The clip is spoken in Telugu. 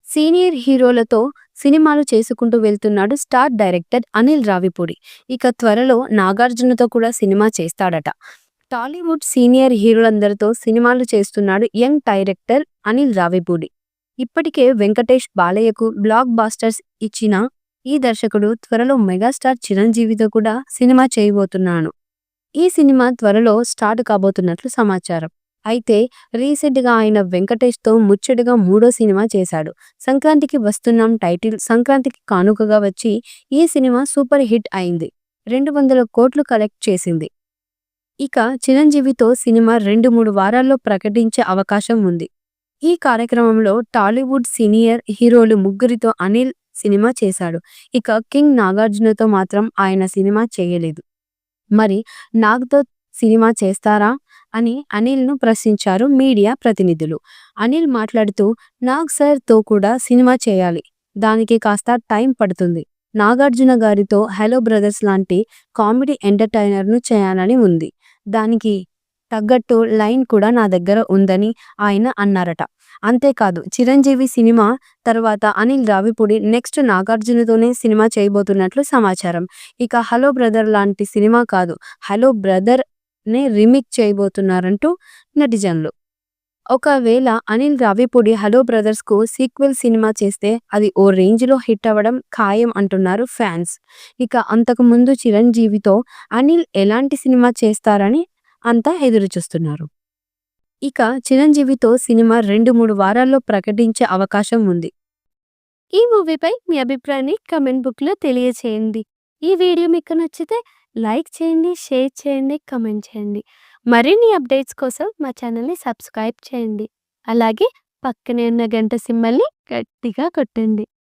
సీనియర్ హీరోలతో సినిమాలు చేసుకుంటూ వెళ్తున్నాడు స్టార్ డైరెక్టర్ అనిల్ రావిపూడి. ఇక త్వరలో నాగార్జునతో కూడా సినిమా చేస్తాడట. టాలీవుడ్ సీనియర్ హీరోలందరితో సినిమాలు చేస్తున్నాడు యంగ్ డైరెక్టర్ అనిల్ రావిపూడి. ఇప్పటికే వెంకటేష్ బాలయ్యకు బ్లాక్ బాస్టర్స్ ఇచ్చిన ఈ దర్శకుడు త్వరలో మెగాస్టార్ చిరంజీవితో కూడా సినిమా చేయబోతున్నాను. ఈ సినిమా త్వరలో స్టార్ట్ కాబోతున్నట్లు సమాచారం. అయితే రీసెంట్గా ఆయన వెంకటేష్తో ముచ్చటగా మూడో సినిమా చేశాడు. సంక్రాంతికి వస్తున్నాం టైటిల్ సంక్రాంతికి కానుకగా వచ్చి ఈ సినిమా సూపర్ హిట్ అయింది. 200 కోట్లు కలెక్ట్ చేసింది. ఇక చిరంజీవితో సినిమా 2-3 వారాల్లో ప్రకటించే అవకాశం ఉంది. ఈ కార్యక్రమంలో టాలీవుడ్ సీనియర్ హీరోలు ముగ్గురితో అనిల్ సినిమా చేశాడు. ఇక కింగ్ నాగార్జునతో మాత్రం ఆయన సినిమా చేయలేదు. మరి నాగ్తో సినిమా చేస్తారా అని అనిల్ను ప్రశ్నించారు మీడియా ప్రతినిధులు. అనిల్ మాట్లాడుతూ నాగ్ సార్తో కూడా సినిమా చేయాలి, దానికి కాస్త టైం పడుతుంది. నాగార్జున గారితో హలో బ్రదర్స్ లాంటి కామెడీ ఎంటర్టైనర్ను చేయాలని ఉంది. దానికి తగ్గట్టు లైన్ కూడా నా దగ్గర ఉందని ఆయన అన్నారట. అంతేకాదు చిరంజీవి సినిమా తర్వాత అనిల్ రావిపూడి నెక్స్ట్ నాగార్జునతోనే సినిమా చేయబోతున్నట్లు సమాచారం. ఇక హలో బ్రదర్ లాంటి సినిమా కాదు, హలో బ్రదర్ నే రీమేక్ చేయబోతున్నారంటూ నెటిజన్లు. ఒకవేళ అనిల్ రావిపూడి హలో బ్రదర్స్ కు సీక్వెల్ సినిమా చేస్తే అది ఓ రేంజ్ లో హిట్ అవ్వడం ఖాయం అంటున్నారు ఫ్యాన్స్. ఇక అంతకు ముందు చిరంజీవితో అనిల్ ఎలాంటి సినిమా చేస్తారని అంతా ఎదురుచూస్తున్నారు. ఇక చిరంజీవితో సినిమా 2-3 వారాల్లో ప్రకటించే అవకాశం ఉంది. ఈ మూవీపై మీ అభిప్రాయాన్ని కమెంట్ బుక్లో తెలియచేయండి. ఈ వీడియో మీకు నచ్చితే లైక్ చేయండి, షేర్ చేయండి, కమెంట్ చేయండి. మరిన్ని అప్డేట్స్ కోసం మా ఛానల్ని సబ్స్క్రైబ్ చేయండి. అలాగే పక్కనే ఉన్న గంట సింబల్ని గట్టిగా కొట్టండి.